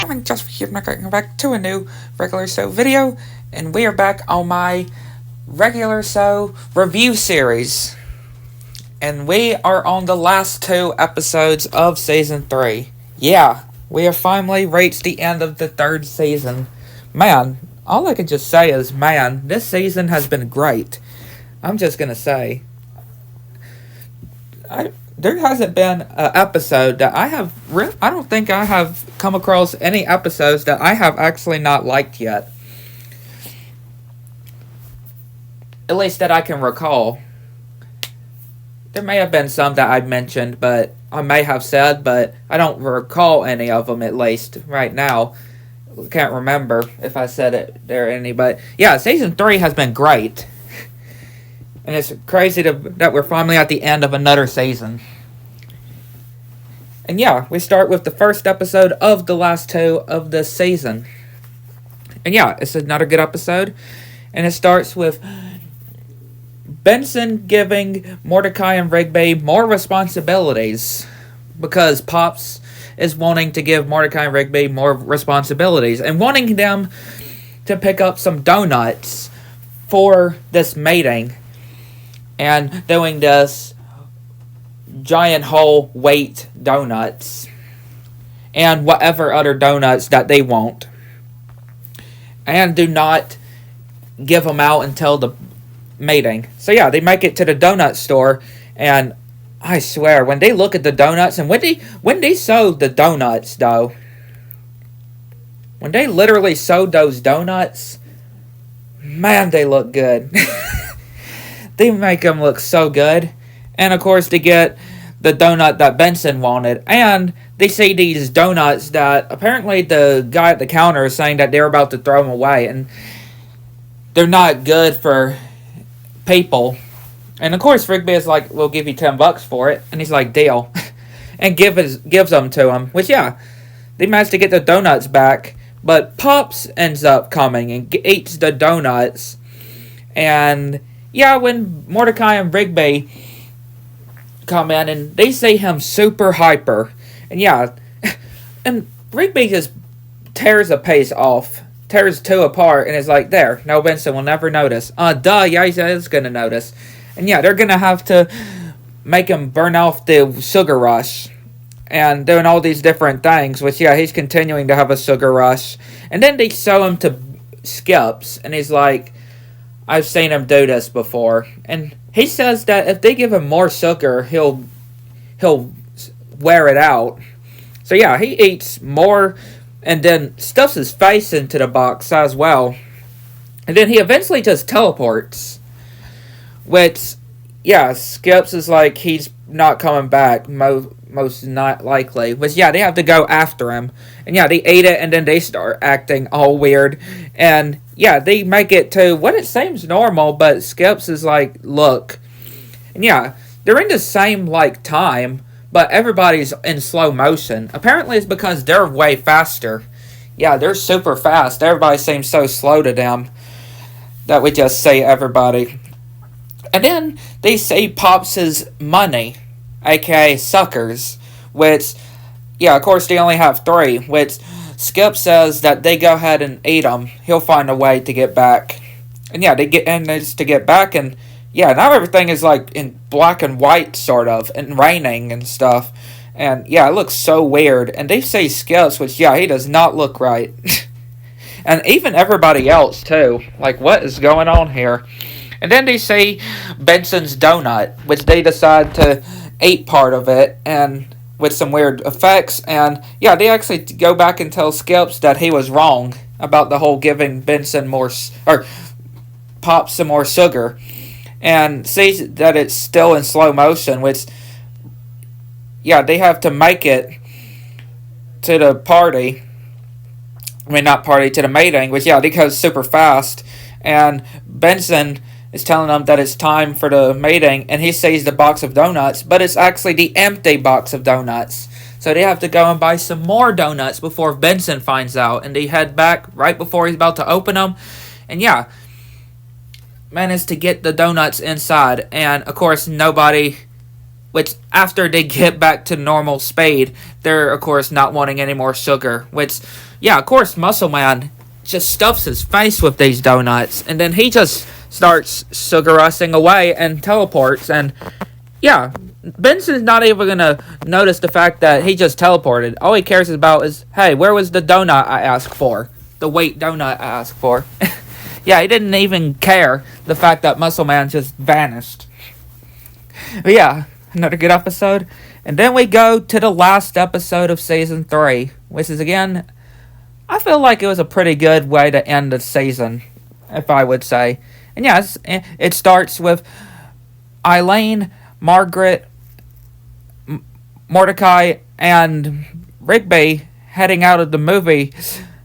I'm just here going back to a new regular show video, and we are back on my regular show review series. And we are on the last 2 episodes of season 3. Yeah, we have finally reached the end of the 3rd season. Man, all I can just say is, man, this season has been great. I'm just gonna say, there hasn't been an episode that I don't think I have come across any episodes that I have actually not liked yet. At least that I can recall. There may have been some that I mentioned, but I may have said, but I don't recall any of them, at least right now. Can't remember if I said it there any, but yeah, season 3 has been great. And it's crazy that we're finally at the end of another season. And yeah, we start with the first episode of the last 2 of this season. And yeah, it's another good episode. And it starts with Benson giving Mordecai and Rigby more responsibilities. Because Pops is wanting to give Mordecai and Rigby more responsibilities. And wanting them to pick up some donuts for this mating. And doing this giant whole weight donuts. And whatever other donuts that they want. And do not give them out until the mating. So yeah, they make it to the donut store. And I swear, when they look at the donuts. And when they sewed the donuts, though. When they literally sewed those donuts. Man, they look good. They make them look so good. And, of course, they get the donut that Benson wanted. And they see these donuts that apparently the guy at the counter is saying that they're about to throw them away. And they're not good for people. And, of course, Rigby is like, we'll give you $10 for it. And he's like, deal. And gives them to him. Which, yeah, they managed to get the donuts back. But Pops ends up coming and eats the donuts. And yeah, when Mordecai and Rigby come in and they see him super hyper. And yeah, and Rigby just tears a piece off. Tears 2 apart and is like, there, no, Benson will never notice. Yeah, he is going to notice. And yeah, they're going to have to make him burn off the sugar rush. And doing all these different things. Which, yeah, he's continuing to have a sugar rush. And then they show him to Skips. And he's like, I've seen him do this before. And he says that if they give him more sugar, he'll wear it out. So yeah, he eats more and then stuffs his face into the box as well. And then he eventually just teleports. Which, yeah, Skips is like, he's not coming back, most not likely. Which, yeah, they have to go after him. And yeah, they eat it and then they start acting all weird. And yeah, they make it to what it seems normal, but Skips is like, look. And yeah, they're in the same, like, time, but everybody's in slow motion. Apparently it's because they're way faster. Yeah, they're super fast. Everybody seems so slow to them that we just say everybody. And then they see Pops' money, aka suckers, which, yeah, of course they only have 3, which Skip says that they go ahead and eat them. He'll find a way to get back. And yeah, they get in this to get back, and yeah, now everything is like in black and white, sort of, and raining and stuff. And yeah, it looks so weird. And they say Skips, which, yeah, he does not look right. And even everybody else, too. Like, what is going on here? And then they see Benson's donut, which they decide to eat part of it, and with some weird effects. And yeah, they actually go back and tell Skips that he was wrong about the whole giving Benson more, or Pops some more sugar. And sees that it's still in slow motion, which, yeah, they have to make it to the party. I mean, not party, to the mating, which, yeah, they go super fast. And Benson is telling them that it's time for the mating, and he sees the box of donuts, but it's actually the empty box of donuts. So they have to go and buy some more donuts before Benson finds out, and they head back right before he's about to open them. And yeah, managed to get the donuts inside, and of course nobody which after they get back to normal speed, they're of course not wanting any more sugar. Which, yeah, of course, Muscle Man just stuffs his face with these donuts, and then he just starts sugar rushing away and teleports. And yeah, Benson's not even gonna notice the fact that he just teleported. All he cares about is, hey, where was the donut I asked for? The wheat donut I asked for. Yeah, he didn't even care the fact that Muscle Man just vanished. But yeah, another good episode. And then we go to the last episode of Season 3, which is, again, I feel like it was a pretty good way to end the season, if I would say. And yes, it starts with Eileen, Margaret, Mordecai, and Rigby heading out of the movie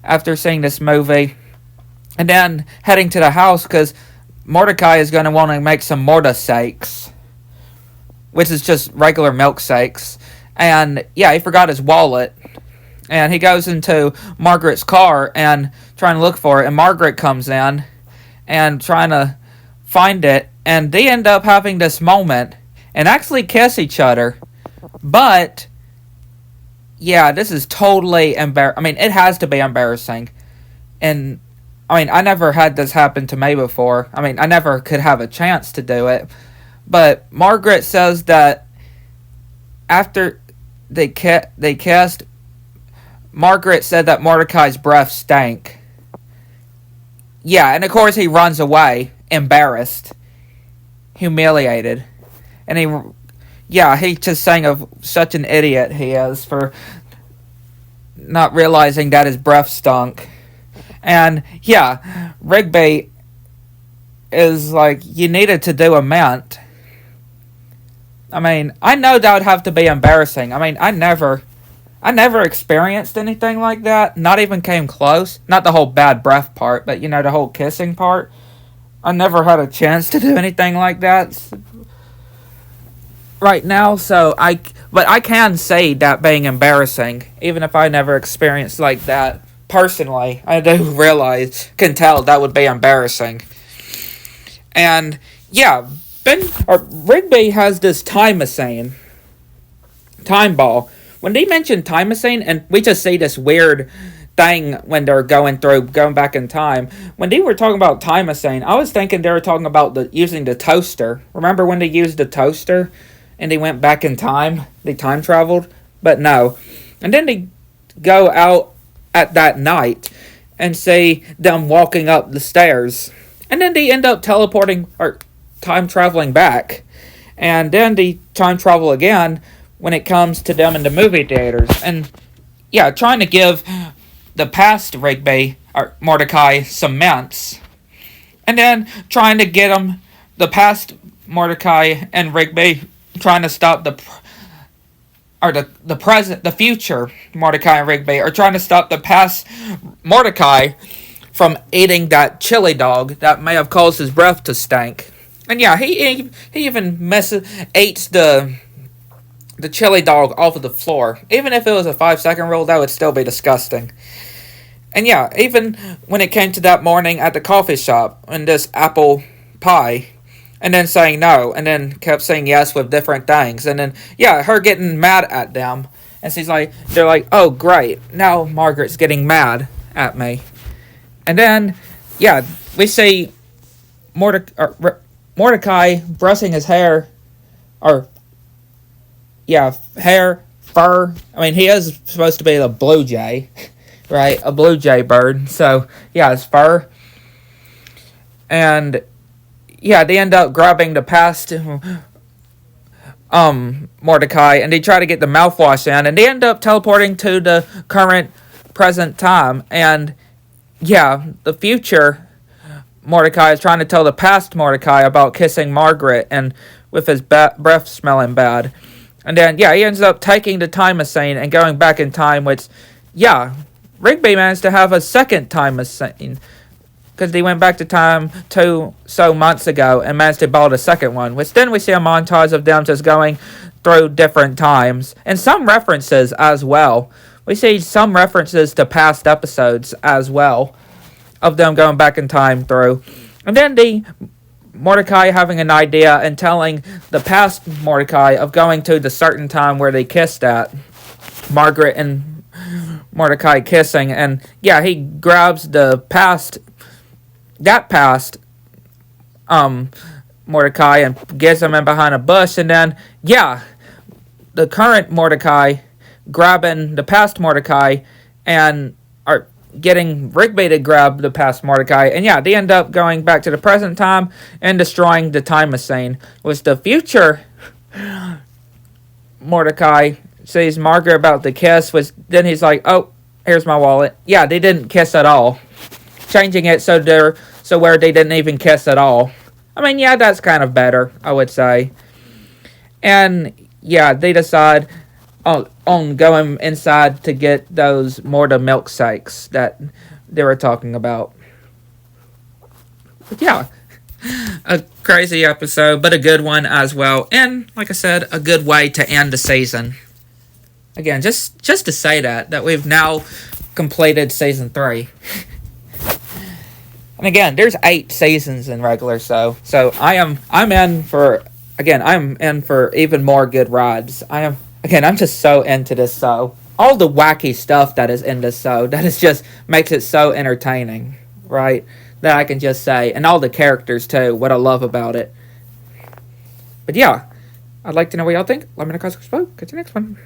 after seeing this movie. And then heading to the house because Mordecai is going to want to make some Mordasakes, which is just regular milkshakes. And yeah, he forgot his wallet. And he goes into Margaret's car and trying to look for it. And Margaret comes in and trying to find it. And they end up having this moment and actually kiss each other. But yeah, this is totally embarrassing. I mean, it has to be embarrassing. And I mean, I never had this happen to me before. I mean, I never could have a chance to do it. But Margaret says that after they kissed, Margaret said that Mordecai's breath stank. Yeah, and of course he runs away, embarrassed, humiliated. And he's just saying of such an idiot he is for not realizing that his breath stunk. And yeah, Rigby is like, you needed to do a mint. I mean, I know that would have to be embarrassing. I mean, I never experienced anything like that. Not even came close. Not the whole bad breath part, but you know, the whole kissing part. I never had a chance to do anything like that right now, but I can say that being embarrassing, even if I never experienced like that personally. I do can tell that would be embarrassing. And yeah, Rigby has this time ball. When they mention time machine, and we just see this weird thing when they're going back in time. When they were talking about time machine, I was thinking they were talking about using the toaster. Remember when they used the toaster and they went back in time? They time traveled? But no. And then they go out at that night and see them walking up the stairs. And then they end up teleporting or time traveling back. And then they time travel again when it comes to them in the movie theaters. And yeah, trying to give the past Rigby or Mordecai some mints. And then trying to get them, the past Mordecai and Rigby, trying to stop the future Mordecai and Rigby are trying to stop the past Mordecai from eating that chili dog that may have caused his breath to stink. And yeah, he even eats the chili dog off of the floor. Even if it was a 5-second rule, that would still be disgusting. And yeah, even when it came to that morning at the coffee shop and this apple pie, and then saying no, and then kept saying yes with different things, and then yeah, her getting mad at them, and they're like, oh great, now Margaret's getting mad at me. And then yeah, we see Mordecai brushing his hair, fur. I mean, he is supposed to be the blue jay, right? A blue jay bird. So yeah, his fur. And yeah, they end up grabbing the past Mordecai, and they try to get the mouthwash in, and they end up teleporting to the current present time. And yeah, the future Mordecai is trying to tell the past Mordecai about kissing Margaret and with his breath smelling bad. And then yeah, he ends up taking the time machine and going back in time, which yeah, Rigby managed to have a second time machine because he went back to time 2 months ago and managed to build a second one, which then we see a montage of them just going through different times and some references as well. We see some references to past episodes as well of them going back in time through. And then Mordecai having an idea and telling the past Mordecai of going to the certain time where they kissed at. Margaret and Mordecai kissing, and yeah, he grabs the past, Mordecai and gets him in behind a bush, and then, yeah, the current Mordecai grabbing the past Mordecai and are getting Rigby to grab the past Mordecai, and yeah, they end up going back to the present time and destroying the time machine. Was the future Mordecai sees Margaret about the kiss, was then he's like, oh, here's my wallet. Yeah, they didn't kiss at all. Changing it so where they didn't even kiss at all. I mean, yeah, that's kind of better, I would say. And yeah, they decide on going inside to get those more the milkshakes that they were talking about. But yeah, a crazy episode, but a good one as well. And like I said, a good way to end the season. Again, just to say that we've now completed season 3. And again, there's 8 seasons in regular show. So I'm in for even more good rides. I'm just so into this show. All the wacky stuff that is in this show, that is just makes it so entertaining, right? That I can just say. And all the characters too, what I love about it. But yeah, I'd like to know what y'all think. Let me know in the comments below. Catch you next one.